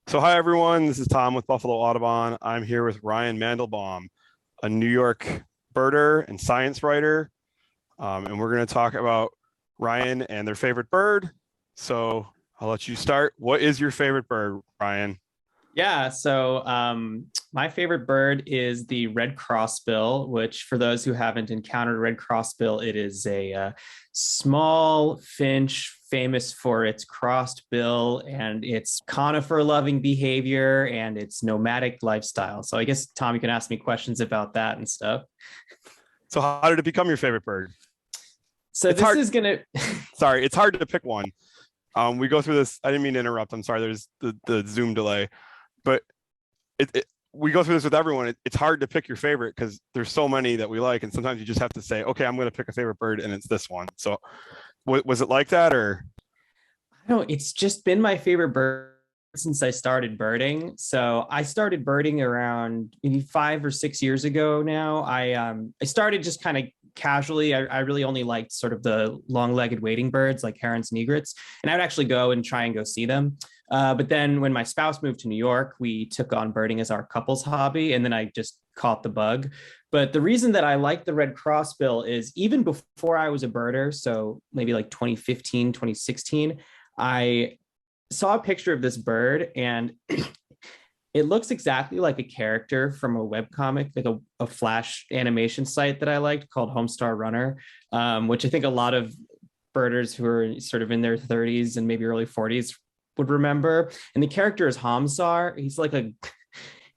So, hi everyone. This is Tom with Buffalo Audubon. I'm here with Ryan Mandelbaum, a New York birder and science writer. And we're going to talk about Ryan and their favorite bird. So, I'll let you start. What is your favorite bird, Ryan? My favorite bird is the red crossbill, which for those who haven't encountered red crossbill, it is a small finch famous for its crossed bill and its conifer loving behavior and its nomadic lifestyle. So I guess, Tom, you can ask me questions about that and stuff. So, how did it become your favorite bird? So It's this hard. is going to, Sorry, it's hard to pick one. We go through this. I didn't mean to interrupt. I'm sorry. There's the Zoom delay, but we go through this with everyone. It's hard to pick your favorite because there's so many that we like, and sometimes you just have to say, okay, I'm going to pick a favorite bird, and it's this one. So, was it like that, or? I don't know, it's just been my favorite bird since I started birding. So I started birding around maybe 5 or 6 years ago now. I started just kind of casually. I really only liked sort of the long-legged wading birds like herons and egrets, and I would actually go and try and go see them. But then when my spouse moved to New York, we took on birding as our couple's hobby, and then I just caught the bug. But the reason that I like the red crossbill is even before I was a birder, so maybe like 2015, 2016, I saw a picture of this bird and it looks exactly like a character from a webcomic, like a Flash animation site that I liked called Homestar Runner, which I think a lot of birders who are sort of in their 30s and maybe early 40s would remember. And the character is Hamsar. He's like a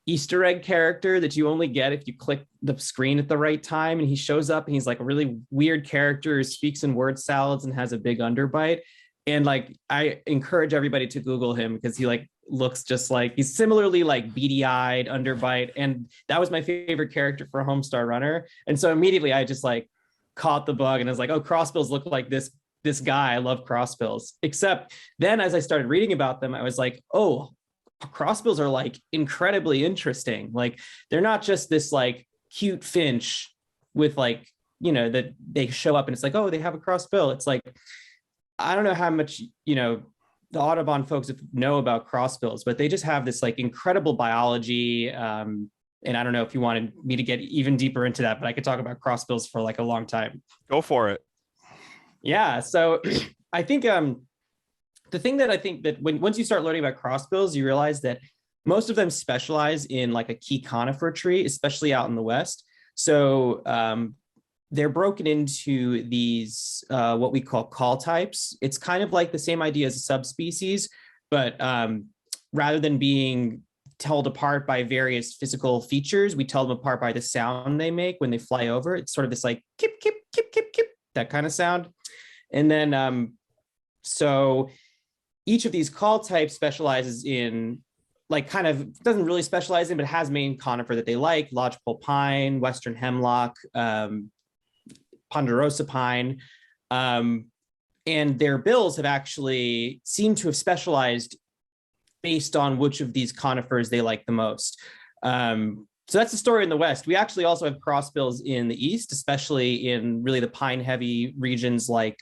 Easter egg character that you only get if you click the screen at the right time. And he shows up and he's like a really weird character who speaks in word salads and has a big underbite. And like I encourage everybody to Google him because he like looks just like he's similarly like beady-eyed, underbite. And that was my favorite character for Homestar Runner. And so immediately I just like caught the bug and I was like, oh, crossbills look like this guy. I love crossbills. Except then as I started reading about them, I was like, oh, crossbills are like incredibly interesting. Like they're not just this like cute finch with like, that they show up and it's like, oh, they have a crossbill. It's like, I don't know how much, the Audubon folks know about crossbills, but they just have this like incredible biology. And I don't know if you wanted me to get even deeper into that, but I could talk about crossbills for like a long time. Go for it. Yeah. So I think the thing that I think that once you start learning about crossbills, you realize that most of them specialize in like a key conifer tree, especially out in the West. So they're broken into these what we call types. It's kind of like the same idea as a subspecies, but rather than being told apart by various physical features, we tell them apart by the sound they make when they fly over. It's sort of this like kip kip kip kip kip, that kind of sound. And then so each of these call types specializes in like kind of doesn't really specialize in, but has main conifer that they like: lodgepole pine, western hemlock, ponderosa pine. And their bills have actually seemed to have specialized based on which of these conifers they like the most. So that's the story in the West. We actually also have crossbills in the East, especially in really the pine heavy regions like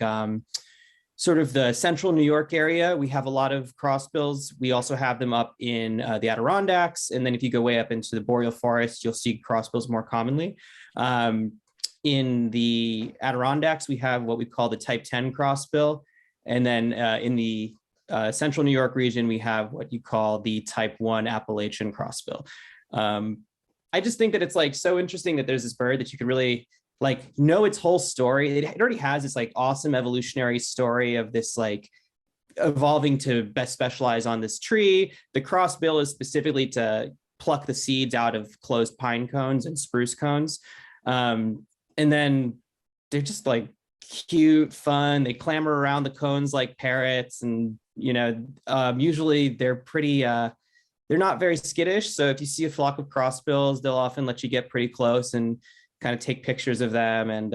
sort of the central New York area. We have a lot of crossbills. We also have them up in the Adirondacks. And then if you go way up into the boreal forest, you'll see crossbills more commonly. In the Adirondacks, we have what we call the type 10 crossbill. And then in the central New York region, we have what you call the type 1 Appalachian crossbill. I just think that it's like so interesting that there's this bird that you could really like know its whole story. It already has this like awesome evolutionary story of this like evolving to best specialize on this tree. The crossbill is specifically to pluck the seeds out of closed pine cones and spruce cones. And then they're just like cute, fun. They clamber around the cones like parrots, and usually they're pretty. They're not very skittish. So if you see a flock of crossbills, they'll often let you get pretty close and kind of take pictures of them. And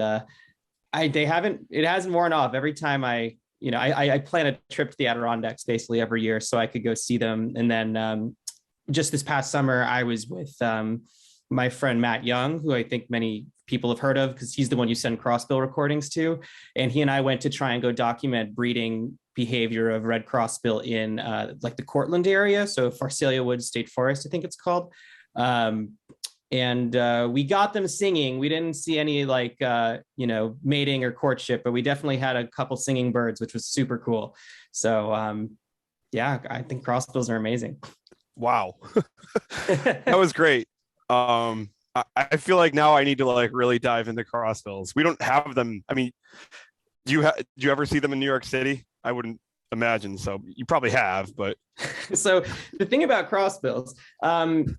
it hasn't worn off. Every time I plan a trip to the Adirondacks basically every year so I could go see them. And then just this past summer, I was with my friend Matt Young, who I think many people have heard of because he's the one you send crossbill recordings to. And he and I went to try and go document breeding behavior of red crossbill in like the Cortland area. So Pharsalia Woods State Forest, I think it's called. And we got them singing. We didn't see any like, mating or courtship, but we definitely had a couple singing birds, which was super cool. So yeah, I think crossbills are amazing. Wow. That was great. I feel like now I need to like really dive into crossbills. We don't have them. I mean, do you ever see them in New York City? I wouldn't imagine so. You probably have, but So the thing about crossbills, one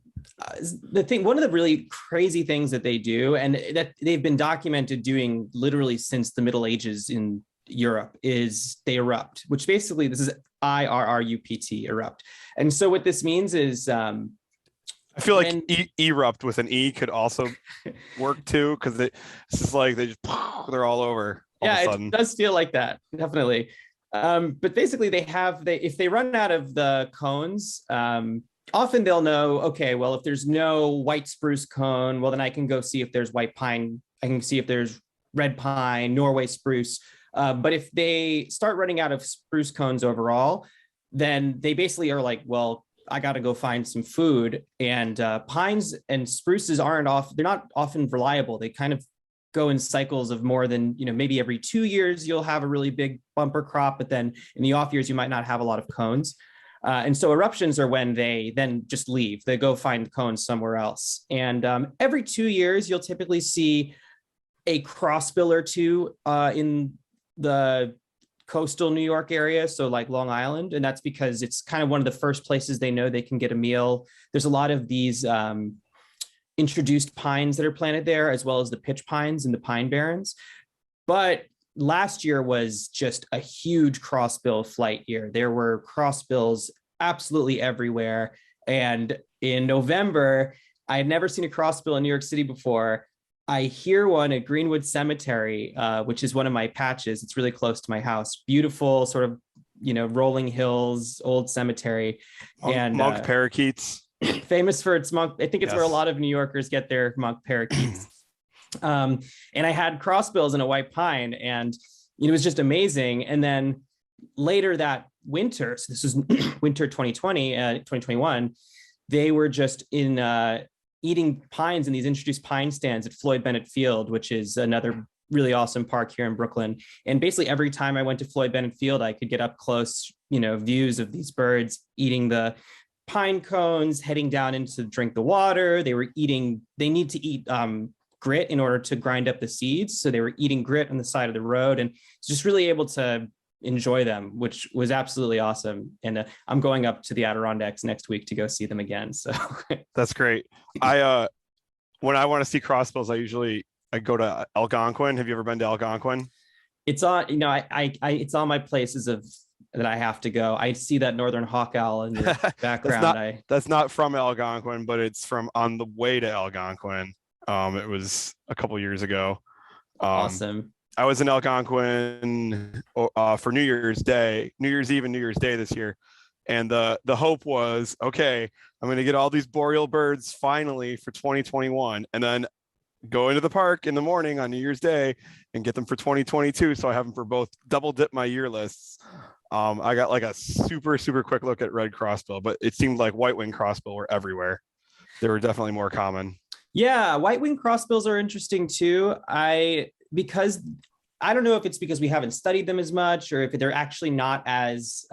of the really crazy things that they do, and that they've been documented doing literally since the Middle Ages in Europe, is they erupt, which basically this is IRRUPT, erupt. And so what this means is I feel like erupt with an E could also work too, because it's just like they're all over all of a sudden. It does feel like that, definitely. But basically if they run out of the cones, often they'll know, okay, well, if there's no white spruce cone, well, then I can go see if there's white pine. I can see if there's red pine, Norway spruce. But if they start running out of spruce cones overall, then they basically are like, well, I got to go find some food. And pines and spruces they're not often reliable. They kind of go in cycles of more than, maybe every 2 years, you'll have a really big bumper crop, but then in the off years, you might not have a lot of cones. And so eruptions are when they then just leave. They go find cones somewhere else. And every 2 years, you'll typically see a crossbill or two in the coastal New York area, so like Long Island. And that's because it's kind of one of the first places they know they can get a meal. There's a lot of these introduced pines that are planted there, as well as the pitch pines and the pine barrens. But last year was just a huge crossbill flight year. There were crossbills absolutely everywhere. And in November, I had never seen a crossbill in New York City before. I hear one at Greenwood Cemetery, which is one of my patches. It's really close to my house. Beautiful, sort of, rolling hills, old cemetery. And monk parakeets. Famous for its monk. I think it's Yes. where a lot of New Yorkers get their monk parakeets. And I had crossbills in a white pine, and it was just amazing. And then later that winter, so this was winter 2021, they were just in eating pines in these introduced pine stands at Floyd Bennett Field, which is another really awesome park here in Brooklyn. And basically every time I went to Floyd Bennett Field, I could get up close, views of these birds eating the pine cones, heading down into drink the water. They need to eat grit in order to grind up the seeds. So they were eating grit on the side of the road, and just really able to enjoy them, which was absolutely awesome. And I'm going up to the Adirondacks next week to go see them again. So that's great. When I want to see crossbills, I go to Algonquin. Have you ever been to Algonquin? It's on, it's on my places that I have to go. I see that northern hawk owl in the background. That's not from Algonquin, but it's from on the way to Algonquin. It was a couple years ago. Awesome. I was in Algonquin for New Year's Eve and New Year's Day this year. And the hope was, okay, I'm going to get all these boreal birds finally for 2021, and then go into the park in the morning on New Year's Day and get them for 2022. So I have them for both, double dip my year lists. I got like a super, super quick look at red crossbill, but it seemed like white-winged crossbill were everywhere. They were definitely more common. Yeah, white-winged crossbills are interesting too. Because I don't know if it's because we haven't studied them as much, or if they're actually not as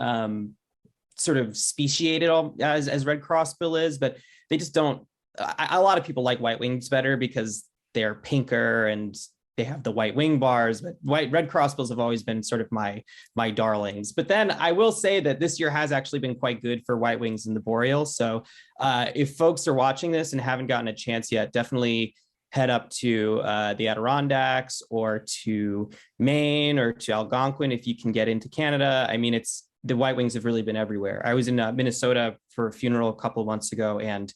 sort of speciated as red crossbill is, but they just don't. A lot of people like white wings better because they're pinker and they have the white wing bars, but red crossbills have always been sort of my darlings. But then I will say that this year has actually been quite good for white wings in the boreal. So if folks are watching this and haven't gotten a chance yet, definitely head up to the Adirondacks or to Maine or to Algonquin if you can get into Canada. I mean, the white wings have really been everywhere. I was in Minnesota for a funeral a couple of months ago, and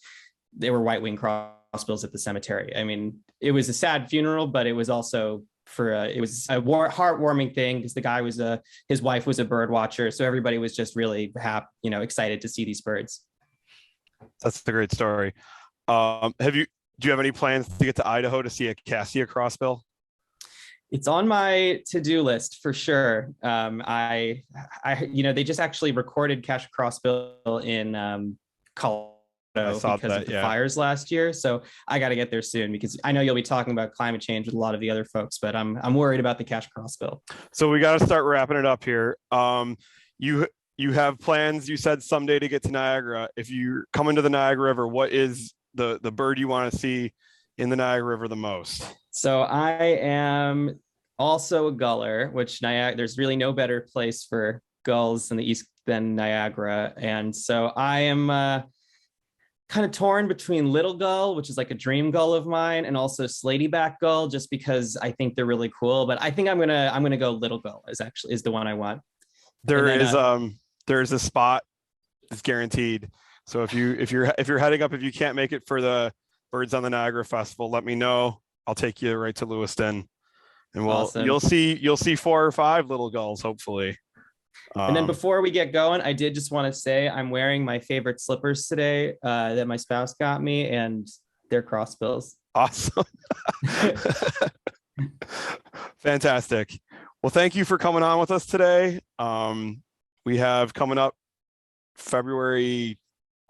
there were white wing crossbills at the cemetery. I mean, it was a sad funeral, but it was also it was a heartwarming thing because the guy his wife was a bird watcher. So everybody was just really happy, excited to see these birds. That's a great story. Have Do you have any plans to get to Idaho to see a Cassia crossbill? It's on my to-do list for sure. They just actually recorded Cash Crossbill in Colorado I saw because that. of the Yeah. fires last year. So I got to get there soon because I know you'll be talking about climate change with a lot of the other folks, but I'm worried about the Cash Crossbill. So we got to start wrapping it up here. You you have plans. You said someday to get to Niagara. If you come into the Niagara River, what is the bird you want to see in the Niagara River the most? So I am also a guller, which Niagara, there's really no better place for gulls in the east than Niagara. And so I am kind of torn between little gull, which is like a dream gull of mine, and also slatyback gull, just because I think they're really cool. But I think I'm gonna go little gull is the one I want. There And then is there's a spot that's guaranteed. So if you're heading up, if you can't make it for the Birds on the Niagara Festival, let me know. I'll take you right to Lewiston, and awesome. you'll see 4 or 5 little gulls hopefully. And then before we get going, I did just want to say I'm wearing my favorite slippers today that my spouse got me, and they're crossbills. Awesome. Fantastic. Well, thank you for coming on with us today. We have coming up February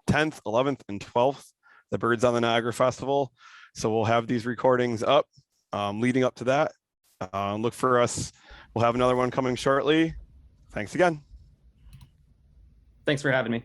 10th, 11th, and 12th, the Birds on the Niagara Festival. So we'll have these recordings up leading up to that. Look for us. We'll have another one coming shortly. Thanks again. Thanks for having me.